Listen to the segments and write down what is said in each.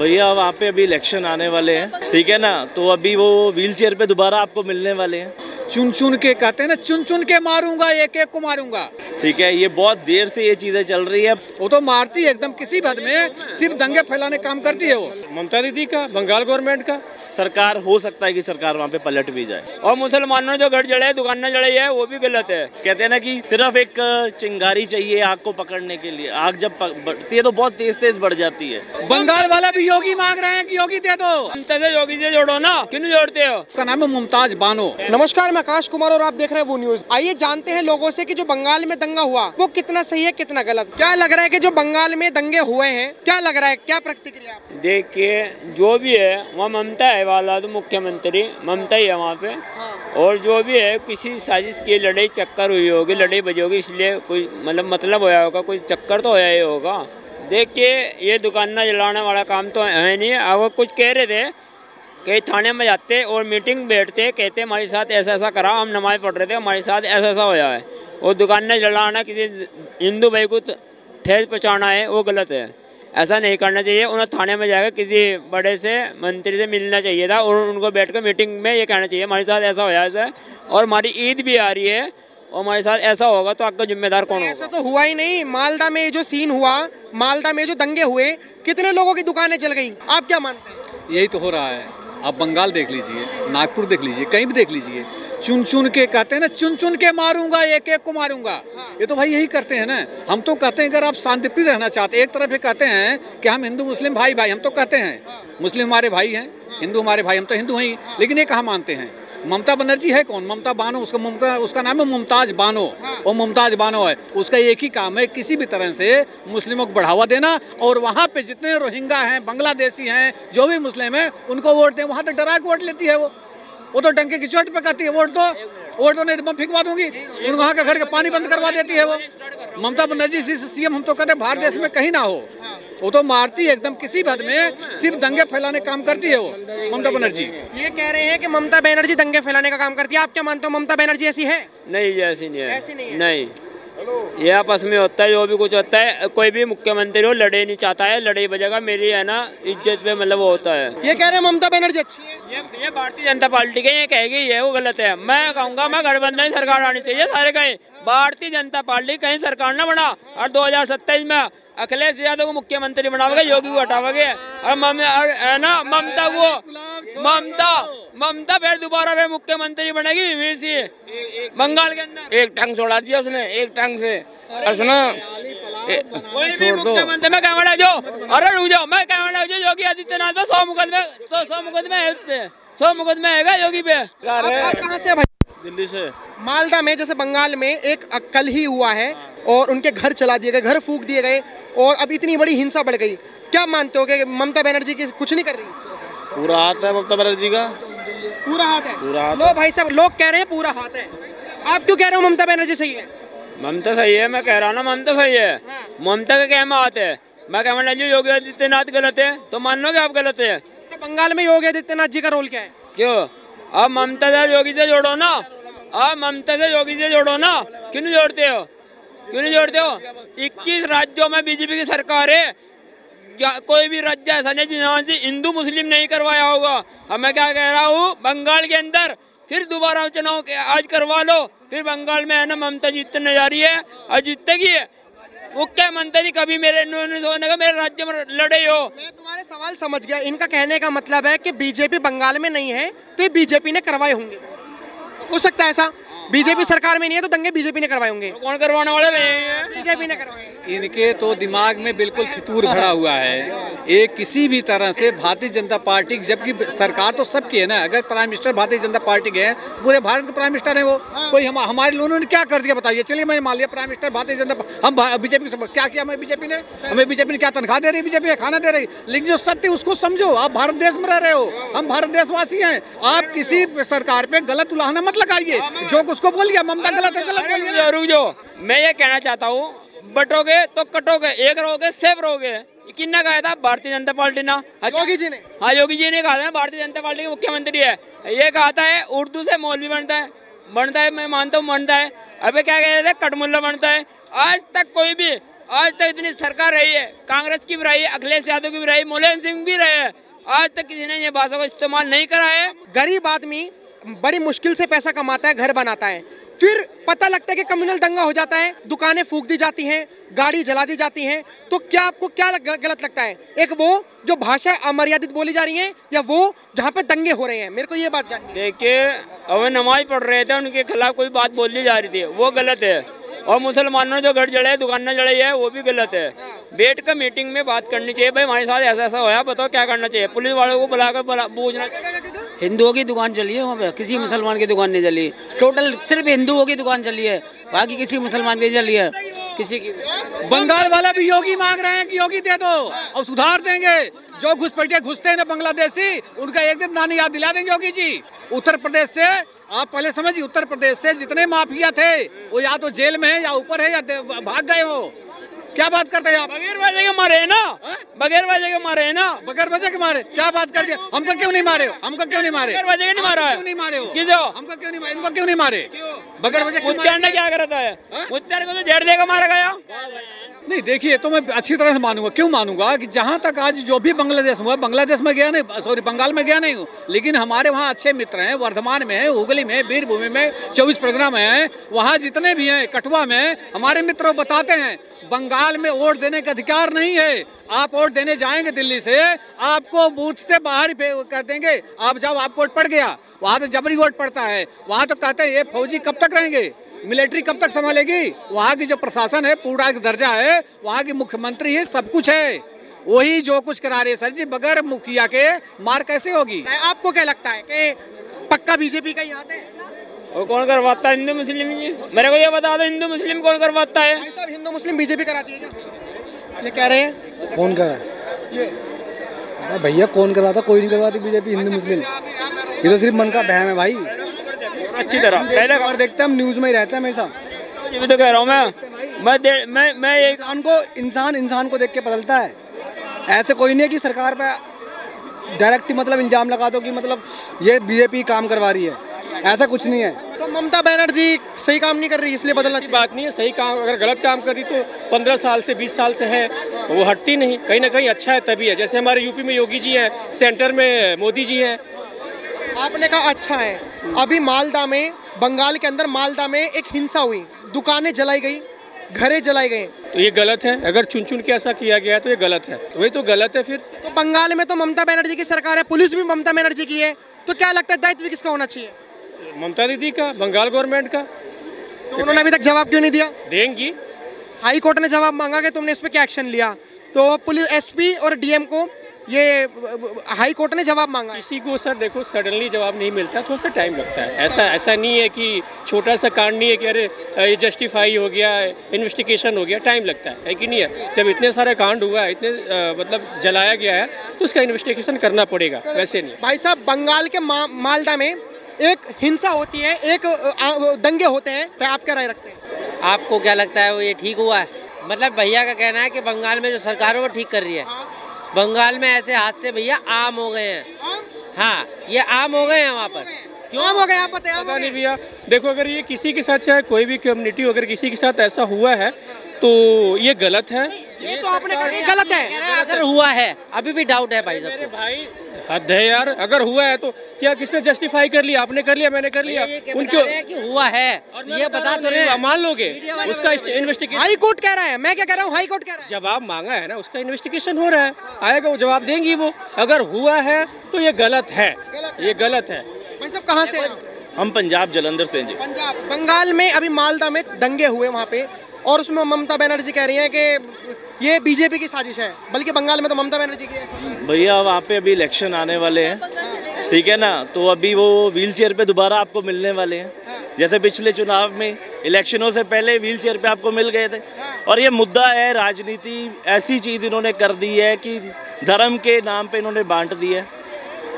भैया वहाँ पे अभी इलेक्शन आने वाले हैं, ठीक है ना, तो अभी वो व्हील चेयर पे दोबारा आपको मिलने वाले हैं। चुन चुन के कहते हैं ना, चुन चुन के मारूंगा, एक एक को मारूंगा। ठीक है, ये बहुत देर से ये चीजें चल रही है। वो तो मारती है एकदम, किसी हद में सिर्फ दंगे फैलाने काम करती है वो। ममता दीदी का, बंगाल गवर्नमेंट का सरकार हो सकता है कि सरकार वहाँ पे पलट भी जाए। और मुसलमानों जो घर जड़े दुकान जड़े है वो भी गलत है। कहते हैं ना कि सिर्फ एक चिंगारी चाहिए आग को पकड़ने के लिए, आग जब बढ़ती है तो बहुत तेज तेज बढ़ जाती है। बंगाल वाला भी योगी मांग रहे हैं कि योगी दे दो। से योगी से जोड़ो ना, क्यों नहीं जोड़ते हो? उसका नाम है मुमताज बानो। नमस्कार, मैं आकाश कुमार और आप देख रहे हैं वो न्यूज। आइए जानते हैं लोगों से कि जो बंगाल में दंगा हुआ वो कितना सही है कितना गलत। क्या लग रहा है कि जो बंगाल में दंगे हुए हैं, क्या लग रहा है, क्या प्रतिक्रिया? देखिए जो भी है वहाँ ममता है वाला, तो मुख्यमंत्री ममता ही है वहाँ पे। और जो भी है किसी साजिश की लड़ाई चक्कर हुई होगी, लड़ाई बजी होगी, इसलिए कोई मतलब होया होगा, कोई चक्कर तो होया ही होगा। देखिए ये दुकान जलाने वाला काम तो है नहीं। अब कुछ कह रहे थे, कई थाने में जाते और मीटिंग बैठते, कहते हमारे साथ ऐसा ऐसा करा, हम नमाज पढ़ रहे थे, हमारे साथ ऐसा ऐसा होया है। और दुकान जलाना, किसी हिंदू भाई को ठेस पहुँचाना है, वो गलत है। ऐसा नहीं करना चाहिए। उन्हें थाने में जाकर किसी बड़े से मंत्री से मिलना चाहिए था और उनको बैठकर मीटिंग में ये कहना चाहिए हमारे साथ ऐसा होया ऐसा है, और हमारी ईद भी आ रही है और हमारे साथ ऐसा होगा तो आपका जिम्मेदार कौन होगा? ऐसा तो हुआ ही नहीं। मालदा में जो सीन हुआ, मालदा में जो दंगे हुए, कितने लोगों की दुकानें जल गई। आप क्या मानते हैं? यही तो हो रहा है। आप बंगाल देख लीजिए, नागपुर देख लीजिए, कहीं भी देख लीजिए, चुन चुन के कहते हैं ना, चुन चुन के मारूंगा, एक एक को मारूंगा। ये तो भाई यही करते हैं ना। हम तो कहते हैं अगर आप शांतिप्रिय रहना चाहते हैं, एक तरफ ये कहते हैं कि हम हिंदू मुस्लिम भाई भाई, हम तो कहते हैं मुस्लिम हमारे भाई हैं, हिंदू हमारे भाई, हम तो हिंदू हैं, लेकिन ये कहाँ मानते हैं। ममता बनर्जी है कौन? ममता बानो, उसका नाम है मुमताज बानो। और मुमताज बानो है, उसका एक ही काम है किसी भी तरह से मुस्लिमों को बढ़ावा देना, और वहाँ पे जितने रोहिंगा हैं, बांग्लादेशी हैं, जो भी मुस्लिम हैं, उनको वोट दें। वहाँ तो डरा के वोट लेती है वो तो डंके की चोट पे कहती है वोट तो नहीं, बम फिकवा दूंगी। उन वहाँ के घर के पानी बंद करवा देती है वो। ममता बनर्जी सीएम हम तो कहते हैं भारत देश में कहीं ना हो। वो तो मारती है एकदम, किसी हद में सिर्फ दंगे फैलाने काम करती है वो ममता बनर्जी। ये कह रहे हैं कि ममता बनर्जी दंगे फैलाने का काम करती है। आप क्या मानते हो, ममता बनर्जी ऐसी है? नहीं, ऐसी नहीं है। ऐसी नहीं है। नहीं, ये आपस में होता है, जो भी कुछ होता है। कोई भी मुख्यमंत्री हो लड़ाई नहीं चाहता है, लड़ाई बजेगा मेरी है ना इज्जत पे, मतलब वो होता है। ये कह रहे हैं ममता बनर्जी अच्छी है। ये भारतीय जनता पार्टी के ये कहेगी, ये वो गलत है। मैं कहूँगा मैं गठबंधन सरकार आनी चाहिए सारे कहीं। भारतीय जनता पार्टी कहीं सरकार न बना और 2027 में अखिलेश यादव को मुख्यमंत्री बनाओगे, योगी को हटाओगे, और ममता को ममता फिर दोबारा फिर मुख्यमंत्री बनेगी बंगाल के अंदर। एक टांग छोड़ा दिया उसने, एक टांग से। और सुनो, छोड़ दो मैं कहना जो, अरे रुक जाओ, मैं कहना जो योगी आदित्यनाथ पे 100 मुकदमे है योगी पे। कहाँ से भाई? दिल्ली से। मालदा में, जैसे बंगाल में एक कल ही हुआ है और उनके घर चला दिए गए, घर फूंक दिए गए, और अब इतनी बड़ी हिंसा बढ़ गई। क्या मानते हो कि ममता बनर्जी की कुछ नहीं कर रही? पूरा हाथ है ममता बनर्जी का, पूरा हाथ है। पूरा हाथ। लो भाई साहब, लोग कह रहे हैं पूरा हाथ है। आप क्यों कह रहे हो ममता बनर्जी सही है? ममता सही है, मैं कह रहा हूँ ना ममता सही है। ममता का क्या हाथ है? मैं कहना जो योगी आदित्यनाथ गलत है तो मान लो कि आप गलत है। तो बंगाल में योगी आदित्यनाथ जी का रोल क्या है? क्यों? अब ममता से योगी से जोड़ो ना, आप ममता से योगी से जोड़ो ना, क्यों नहीं जोड़ते हो? 21 राज्यों में बीजेपी की सरकार है। क्या कोई भी राज्य ऐसा नहीं जहाँ से हिंदू मुस्लिम नहीं करवाया होगा। मैं क्या कह रहा हूँ, बंगाल के अंदर फिर दोबारा चुनाव आज करवा लो, फिर बंगाल में है ना ममता जीतने जा रही है और जीतेगी है। मुख्यमंत्री कभी मेरे राज्य में लड़े हो। मैं तुम्हारे सवाल समझ गया। इनका कहने का मतलब है कि बीजेपी बंगाल में नहीं है तो ये बीजेपी ने करवाए होंगे। हो सकता है ऐसा? बीजेपी सरकार में नहीं है तो दंगे बीजेपी ने करवाए होंगे। कौन करवाने वाले नहीं है? बीजेपी ने करवाए। इनके तो दिमाग में बिल्कुल फितूर भरा हुआ है। ये किसी भी तरह से भारतीय जनता पार्टी, जबकि सरकार तो सबकी है ना। अगर prime minister Bharatiya Janata party के हैं तो पूरे भारत के प्राइम मिनिस्टर है वो। कोई हमारे लोगों ने क्या कर दिया बताइए? चलिए मैं मान लिया प्राइम मिनिस्टर भारतीय जनता, हम बीजेपी के क्या किया? हमें बीजेपी ने क्या तनख्वाह दे रही? बीजेपी ने खाना दे रही। लेकिन जो सत्य उसको समझो। आप भारत देश में रह रहे हो, हम भारत देशवासी हैं। आप किसी सरकार पे गलत उलाहना मत लगाइए। जो उसको बोलिए ममता गलत है, गलत बोलिए। रुक जाओ, मैं ये कहना चाहता हूँ, बटोगे तो कटोगे, एक रहोगे सेफ रहोगे। किन्ना कहा था? भारतीय जनता पार्टी ना, योगी जी ने। हाँ, योगी जी ने कहा था भारतीय जनता पार्टी के मुख्यमंत्री है। ये कहा था है उर्दू से मौलवी बनता है, मैं मानता हूँ बनता है। अबे क्या कह रहे थे? कटमुल्ला बनता है। आज तक कोई भी आज तक इतनी सरकार रही है, कांग्रेस की भी रही है, अखिलेश यादव की भी रही, मुलायम सिंह भी रहे हैं, आज तक किसी ने ये भाषा को इस्तेमाल नहीं करा है। गरीब आदमी बड़ी मुश्किल से पैसा कमाता है, घर बनाता है, फिर पता लगता है कि कम्युनल दंगा हो जाता है, दुकानें फूंक दी जाती हैं, गाड़ी जला दी जाती हैं, तो क्या आपको क्या गलत लगता है? एक वो जो भाषा अमर्यादित बोली जा रही है, या वो जहाँ पे दंगे हो रहे हैं? मेरे को ये बात जाननी है। देखिए, अब नमाज पढ़ रहे थे, उनके खिलाफ कोई बात बोली जा रही थी, वो गलत है। और मुसलमानों ने जो घर जड़े, दुकानें जड़ी है, वो भी गलत है। बैठ कर मीटिंग में बात करनी चाहिए, भाई हमारे साथ ऐसा ऐसा होया, बताओ क्या करना चाहिए। पुलिस वालों को बुलाकर पूछना। हिंदुओं की दुकान चली है वहाँ पे, किसी मुसलमान की दुकान नहीं चली। टोटल सिर्फ हिंदुओं की दुकान चली है, बाकी किसी मुसलमान की चली है किसी की। बंगाल वाला भी योगी मांग रहे हैं कि योगी दे दो और सुधार देंगे। जो घुसपैठिए घुसते हैं ना बांग्लादेशी, उनका एक दिन नानी याद दिला देंगे योगी जी। उत्तर प्रदेश से आप पहले समझिए, उत्तर प्रदेश से जितने माफिया थे वो या तो जेल में है या ऊपर है या भाग गए हो। क्या बात करते हैं आप? बगैर वजह के मारे है ना, बगैर वजह के मारे है ना, बगैर वजह के मारे। क्या बात करते हैं? हमको क्यों नहीं मारे हो? हमको क्यों नहीं मारे? बगैर वजह के नहीं मारा है। क्यों नहीं मारे हो? किसको? हमको क्यों नहीं मारे? इनको क्यों नहीं मारे? बगैर वजह मुत्तार ने क्या करता है? मुत्तार को तो जेड़ देकर मारा गया। नहीं, देखिए, तो मैं अच्छी तरह से मानूंगा। क्यों मानूंगा कि जहाँ तक आज जो भी बांग्लादेश हुआ, बांग्लादेश में गया नहीं, सॉरी बंगाल में गया नहीं हूँ, लेकिन हमारे वहाँ अच्छे मित्र हैं, वर्धमान में है, हुगली में, बीरभूमि में, 24 परगना में है, वहाँ जितने भी हैं, कठुआ में, हमारे मित्र बताते हैं बंगाल में वोट देने का अधिकार नहीं है। आप वोट देने जाएंगे दिल्ली से, आपको बूथ से बाहर कर देंगे। आप जब आपको वोट पड़ गया, वहाँ तो जबरी वोट पड़ता है। वहाँ तो कहते हैं ये फौजी कब तक रहेंगे, मिलिट्री कब तक संभालेगी। वहाँ की जो प्रशासन है, पूरा दर्जा है, वहाँ की मुख्यमंत्री है, सब कुछ है, वही जो कुछ करा रहे हैं। सर जी, बगैर मुखिया के मार कैसे होगी? आपको क्या लगता है कि पक्का बीजेपी का ही हाथ है? और कौन करवाता है? हिंदू मुस्लिम जी। मेरे को ये बता दो, हिंदू मुस्लिम कौन करवाता है? भाई साहब, हिंदू मुस्लिम बीजेपी कराती है क्या? ये कह रहे हैं। कौन करा ये? भैया कौन करवाता? कोई नहीं करवाती बीजेपी हिंदू मुस्लिम। ये तो सिर्फ मन का बहम है भाई। अच्छी तरह पहले खबर देखते हम, न्यूज में ही रहते हैं हमेशा। ये भी तो कह रहा हूँ मैं एक इंसान को देख के बदलता है। ऐसे कोई नहीं है कि सरकार पे डायरेक्ट मतलब इल्जाम लगा दो कि मतलब ये बीजेपी काम करवा रही है, ऐसा कुछ नहीं है। तो ममता बनर्जी सही काम नहीं कर रही, इसलिए बदलना चाहिए। बात नहीं है, सही काम, अगर गलत काम कर रही तो 15 साल से 20 साल से है, वो हटती नहीं, कहीं ना कहीं अच्छा है तभी है। जैसे हमारे यूपी में योगी जी हैं, सेंटर में मोदी जी हैं। आपने कहा अच्छा है, अभी मालदा में, बंगाल के अंदर मालदा में एक हिंसा हुई, दुकानें जलाई गई, घरे जलाई गए, तो ये गलत है। अगर चुन चुन के ऐसा किया गया है तो ये गलत है, तो वही तो गलत है। फिर तो बंगाल में तो ममता बनर्जी की सरकार है, पुलिस भी ममता बनर्जी की है, तो क्या लगता है दायित्व किसका होना चाहिए? ममता दीदी का, बंगाल गवर्नमेंट का। तो उन्होंने अभी तक जवाब क्यों नहीं दिया? देंगी। हाई कोर्ट ने जवाब मांगा कि तुमने इस पर क्या एक्शन लिया, तो पुलिस एसपी और डीएम को ये हाई कोर्ट ने जवाब मांगा। किसी को सर देखो सडनली जवाब नहीं मिलता, थोड़ा सा टाइम लगता है। ऐसा नहीं है कि छोटा सा कांड नहीं है कि अरे ये जस्टिफाई हो गया, इन्वेस्टिगेशन हो गया, टाइम लगता है कि नहीं है। जब इतने सारे कांड हुआ है, इतने मतलब जलाया गया है, तो उसका इन्वेस्टिगेशन करना पड़ेगा, वैसे नहीं। भाई साहब, बंगाल के मालदा में एक हिंसा होती है, एक दंगे होते हैं, तो आप क्या राय रखते हैं? आपको क्या लगता है वो ये ठीक हुआ है? मतलब भैया का कहना है कि बंगाल में जो सरकार है वो ठीक कर रही है। बंगाल में ऐसे हादसे भैया आम हो गए हैं। हाँ, ये आम हो गए हैं वहाँ पर। क्यों आम हो गए आप बताएं? पता नहीं भैया, देखो अगर ये किसी के साथ, चाहे कोई भी कम्युनिटी अगर किसी के साथ ऐसा हुआ है तो ये गलत है। ये तो आपने कहा कि गलत है। अगर हुआ है, अभी भी डाउट है भाई साहब। मेरे भाई हद है यार, अगर हुआ है तो क्या किसने जस्टिफाई कर लिया? आपने कर लिया, मैंने कर लिया। उनको कि हुआ है ये बता तो रहे, मान लोगे उसका इन्वेस्टिगेशन। हाई कोर्ट कह रहा है, मैं क्या कह रहा हूँ, हाई कोर्ट कह रहा है। जवाब मांगा है ना, उसका इन्वेस्टिगेशन हो रहा है, आएगा वो जवाब देंगी वो। अगर हुआ है तो ये गलत है, ये गलत है। भाई साहब कहाँ से? हम पंजाब जलंधर से जी। पंजाब, बंगाल में अभी मालदा में दंगे हुए वहाँ पे, और उसमें ममता बनर्जी कह रही है कि ये बीजेपी की साजिश है, बल्कि बंगाल में तो ममता बनर्जी की है। भैया वहाँ पे अभी इलेक्शन आने वाले हैं, ठीक है ना, तो अभी वो व्हील चेयर पे दोबारा आपको मिलने वाले हैं। जैसे पिछले चुनाव में इलेक्शनों से पहले व्हील चेयर पे आपको मिल गए थे। और ये मुद्दा है, राजनीति ऐसी चीज़ इन्होंने कर दी है कि धर्म के नाम पे इन्होंने बांट दी है,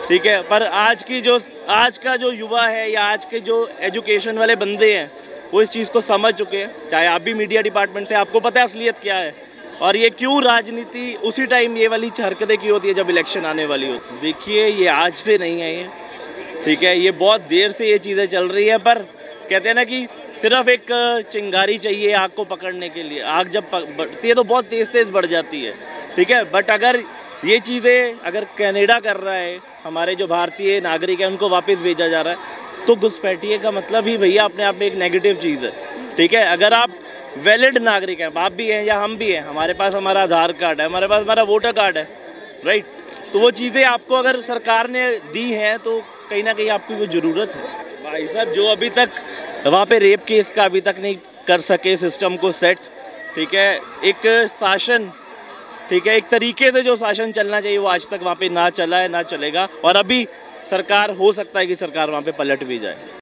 ठीक है। पर आज का जो युवा है या आज के जो एजुकेशन वाले बंदे हैं वो इस चीज़ को समझ चुके हैं। चाहे आप भी मीडिया डिपार्टमेंट से, आपको पता है असलियत क्या है और ये क्यों राजनीति उसी टाइम ये वाली हरकतें क्यों होती है जब इलेक्शन आने वाली होती है। देखिए, ये आज से नहीं है ये, ठीक है, ये बहुत देर से ये चीज़ें चल रही है। पर कहते हैं ना कि सिर्फ एक चिंगारी चाहिए आग को पकड़ने के लिए। आग जब बढ़ती है तो बहुत तेज़ तेज़ बढ़ जाती है, ठीक है। बट अगर ये चीज़ें अगर कनाडा कर रहा है, हमारे जो भारतीय नागरिक हैं उनको वापस भेजा जा रहा है, तो घुसपैठिए का मतलब ही भैया अपने आप में एक नेगेटिव चीज़ है, ठीक है। अगर आप वैलिड नागरिक हैं, आप भी हैं या हम भी हैं, हमारे पास हमारा आधार कार्ड है, हमारे पास हमारा वोटर कार्ड है, राइट, तो वो चीज़ें आपको अगर सरकार ने दी हैं तो कहीं ना कहीं आपकी वो ज़रूरत है। भाई साहब जो अभी तक वहाँ पे रेप केस का अभी तक नहीं कर सके सिस्टम को सेट, ठीक है, एक शासन, ठीक है, एक तरीके से जो शासन चलना चाहिए वो आज तक वहाँ पे ना चला है, ना चलेगा। और अभी सरकार हो सकता है कि सरकार वहाँ पे पलट भी जाए।